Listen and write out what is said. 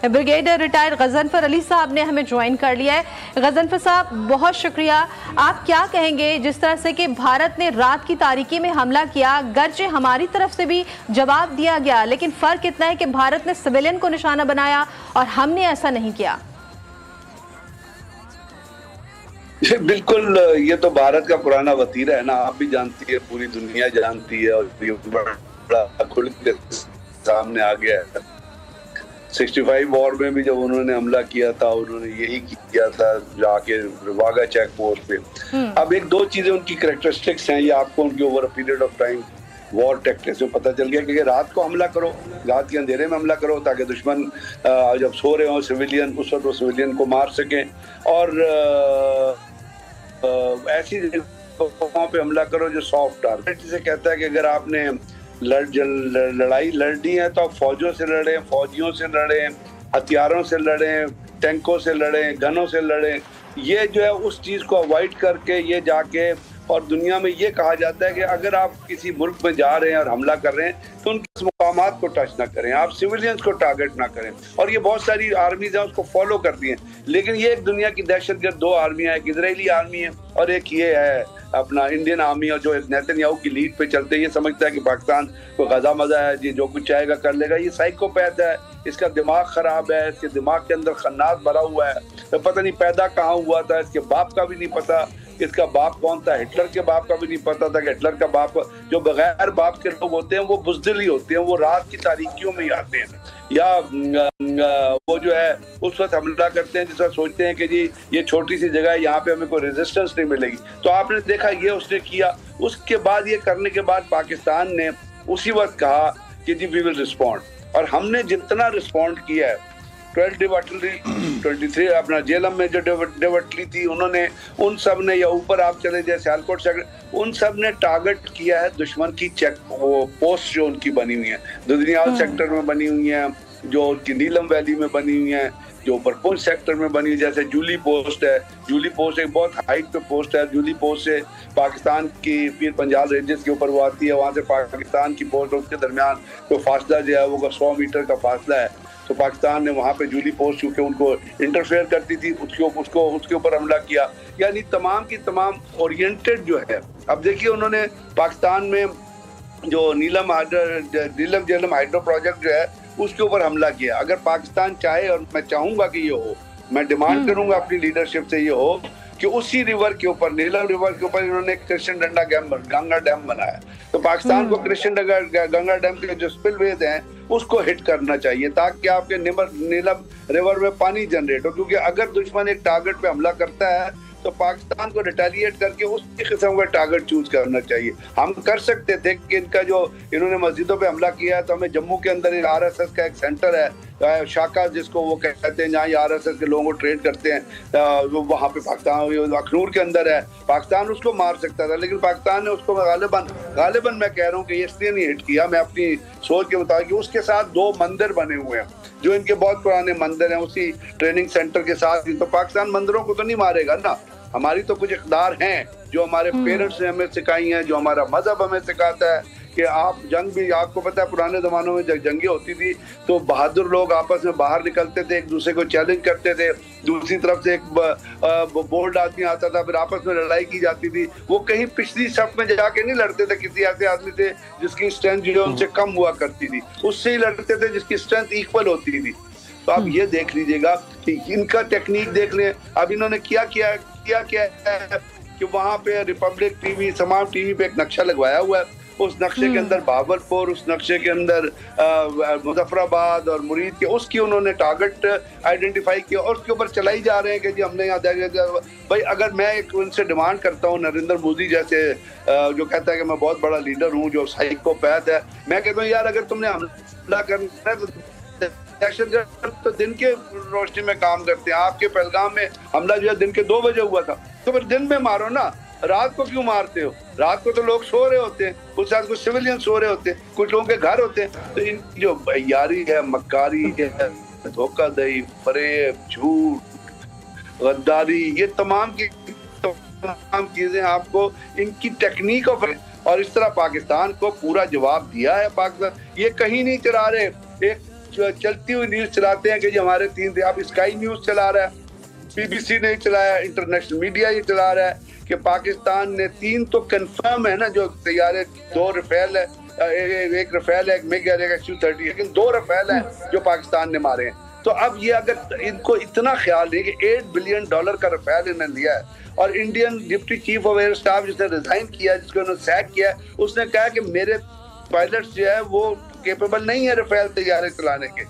Brigadier retired Ghazanfar Ali साहब ने हमें ज्वाइन कर लिया है। गजनफर साहब, बहुत शुक्रिया। आप क्या कहेंगे जिस तरह से कि भारत ने रात की तारीकी में हमला किया, गर्चे हमारी तरफ से भी जवाब दिया गया, लेकिन फर्क इतना है कि भारत ने सिविलियन को निशाना बनाया और हमने ऐसा नहीं किया। बिल्कुल, ये तो भारत का पुराना वतीरा है ना, आप भी जानती है, पूरी दुनिया जानती है, और ये बड़ा खुल के सामने आ गया है। 65 वॉर में भी जब उन्होंने हमला किया था, उन्होंने यही किया था जाके वाघा चेक पोस्ट पे। अब एक दो चीजें उनकी कैरेक्टरिस्टिक्स हैं, ये आपको उनकी over a period of time war tactics में पता चल गया कि रात को हमला करो, रात के अंधेरे में हमला करो, ताकि दुश्मन जब सो रहे हो सिविलियन, उस वक्त वो सिविलियन को मार सकें, और ऐसी जगहों पे हमला करो जो सॉफ्ट टारगेट से कहता है कि अगर आपने लड़ाई लड़नी है तो आप फौजों से लड़ें, फौजियों से लड़ें, हथियारों से लड़ें, टैंकों से लड़ें, गनों से लड़ें। ये जो है उस चीज़ को अवॉइड करके ये जाके, और दुनिया में ये कहा जाता है कि अगर आप किसी मुल्क में जा रहे हैं और हमला कर रहे हैं तो उनके मुकामात को टच ना करें, आप सिविलियंस को टारगेट ना करें। और ये बहुत सारी आर्मीज हैं उसको फॉलो करती हैं, लेकिन ये एक दुनिया की दहशतगर्द दो आर्मियां, एक इजरायली आर्मी है और एक ये है अपना इंडियन आर्मी, और जो नेतन्याहू की लीड पे चलते हैं। ये समझता है कि पाकिस्तान को गजा मजा है जी, जो कुछ चाहेगा कर लेगा। ये साइकोपैथ है, इसका दिमाग खराब है, इसके दिमाग के अंदर खन्नास भरा हुआ है, तो पता नहीं पैदा कहाँ हुआ था, इसके बाप का भी नहीं पता, इसका बाप कौन था, हिटलर के बाप का भी नहीं पता था कि हिटलर का बाप। जो बगैर बाप के लोग होते हैं वो बुज़दिल ही होते हैं, वो रात की तारीकियों में ही आते हैं, या वो जो है उस वक्त हमला करते हैं जिस वक्त सोचते हैं कि जी ये छोटी सी जगह है, यहाँ पे हमें कोई रेजिस्टेंस नहीं मिलेगी। तो आपने देखा ये उसने किया। उसके बाद ये करने के बाद पाकिस्तान ने उसी वक्त कहा कि जी वी विल रिस्पॉन्ड, और हमने जितना रिस्पॉन्ड किया है, 12 आर्टिलरी, 23 अपना जेलम में जो डेवटली थी, उन्होंने उन सब ने, या ऊपर आप चले जाए सियालकोट सेक्टर, उन सब ने टारगेट किया है दुश्मन की चेक वो पोस्ट जो उनकी बनी हुई है, दुदनियाल सेक्टर में बनी हुई है, जो उनकी नीलम वैली में बनी हुई है, जो ऊपर पुंछ सेक्टर में बनी, जैसे जूली पोस्ट है। जूली पोस्ट एक बहुत हाइट पे पोस्ट है। जूली पोस्ट से पाकिस्तान की पीर पंजाल रेंजेस के ऊपर वो आती है, वहाँ से पाकिस्तान की पोस्ट और उसके दरमियान तो फासला जो है वो 100 मीटर का फासला है। तो पाकिस्तान ने वहाँ पे जूली पोस्ट क्योंकि उनको इंटरफेयर करती थी, उसके ऊपर हमला किया। यानी तमाम की तमाम ओरिएंटेड जो है। अब देखिए उन्होंने पाकिस्तान में जो नीलम जेलम हाइड्रो प्रोजेक्ट जो है उसके ऊपर हमला किया। अगर पाकिस्तान चाहे, और मैं चाहूंगा कि ये हो, मैं डिमांड करूंगा अपनी लीडरशिप से ये हो कि उसी रिवर के ऊपर, नीलम रिवर के ऊपर इन्होंने कृष्ण गंगा डैम बनाया, तो पाकिस्तान को कृष्ण गंगा डैम के जो स्पिलवेज हैं उसको हिट करना चाहिए, ताकि आपके नीलम रिवर में पानी जनरेट हो। क्योंकि अगर दुश्मन एक टारगेट पे हमला करता है तो पाकिस्तान को रिटेलिएट करके उसी किस्म का टारगेट चूज करना चाहिए। हम कर सकते थे कि इनका जो इन्होंने मस्जिदों पे हमला किया है, तो हमें जम्मू के अंदर एक आरएसएस का एक सेंटर है, शाखा जिसको वो कहते हैं, जहाँ आरएसएस के लोगों को ट्रेन करते हैं, वहाँ पे पाकिस्तान अखनूर के अंदर है। पाकिस्तान उसको मार सकता था, लेकिन पाकिस्तान ने उसको गालिबन मैं कह रहा हूँ कि इसलिए नहीं हिट किया, मैं अपनी सोच के मुताबिक। उसके साथ 2 मंदिर बने हुए हैं जो इनके बहुत पुराने मंदिर हैं, उसी ट्रेनिंग सेंटर के साथ ही। तो पाकिस्तान मंदिरों को तो नहीं मारेगा ना, हमारी तो कुछ इक़दार हैं जो हमारे पेरेंट्स ने हमें सिखाई हैं, जो हमारा मजहब हमें सिखाता है कि आप जंग भी, आपको पता है पुराने ज़मानों में जब जंगें होती थी तो बहादुर लोग आपस में बाहर निकलते थे, एक दूसरे को चैलेंज करते थे, दूसरी तरफ से एक बोल्ड आदमी आता था, फिर आपस में लड़ाई की जाती थी। वो कहीं पिछली सफ में जाके नहीं लड़ते थे किसी ऐसे आदमी से जिसकी स्ट्रेंथ जो है उनसे कम हुआ करती थी, उससे ही लड़ते थे जिसकी स्ट्रेंथ इक्वल होती थी। तो आप ये देख लीजिएगा कि इनका टेक्निक देख लें। अब इन्होंने क्या है कि वहाँ पे रिपब्लिक टीवी, तमाम टीवी पे एक नक्शा लगवाया हुआ है, उस नक्शे के अंदर भावलपुर, उस नक्शे के अंदर मुजफ्फराबाद और मुरीद के, उसकी उन्होंने टारगेट आइडेंटिफाई किया और उसके ऊपर चलाई जा रहे हैं कि जी हमने यहाँ भाई। अगर मैं एक उनसे डिमांड करता हूँ, नरेंद्र मोदी जैसे जो कहता है कि मैं बहुत बड़ा लीडर हूँ, जो साइकोपैथ है, मैं कहता हूँ यार अगर तुमने हमला करना है तो दहशतगर्द तो दिन के रोशनी में काम करते हैं। आपके पहलगाम में हमला जो है दिन के 2 बजे हुआ था, तो फिर दिन में मारो ना, रात को क्यों मारते हो? रात को तो लोग सो रहे होते हैं, कुछ साथ कुछ सिविलियन सो रहे होते हैं, कुछ लोगों के घर होते हैं। तो इन जो यारी है, मक्कारी है, धोखाधड़ी, फरेब, झूठ, गद्दारी, ये तमाम चीजें आपको इनकी टेक्निक और इस तरह पाकिस्तान को पूरा जवाब दिया है। पाकिस्तान ये कहीं नहीं चला रहे। एक चलती हुई न्यूज चलाते हैं कि ये हमारे 3 थे। अब स्काई न्यूज चला रहा है, BBC ने चलाया, इंटरनेशनल मीडिया ये चला रहा है कि पाकिस्तान ने 3 तो कंफर्म है ना, जो तैयारे 2 रफेल है, एक रफेल है, एक मिग है, एक Su-30, लेकिन 2 रफेल है जो पाकिस्तान ने मारे हैं। तो अब ये अगर इनको इतना ख्याल नहीं कि $8 बिलियन का रफेल इन्होंने लिया है, और Indian deputy chief of air staff जिसने रिजाइन किया, जिसको उन्होंने सैक किया, उसने कहा कि मेरे पायलट जो है वो केपेबल नहीं है रफेल तैयारे चलाने के।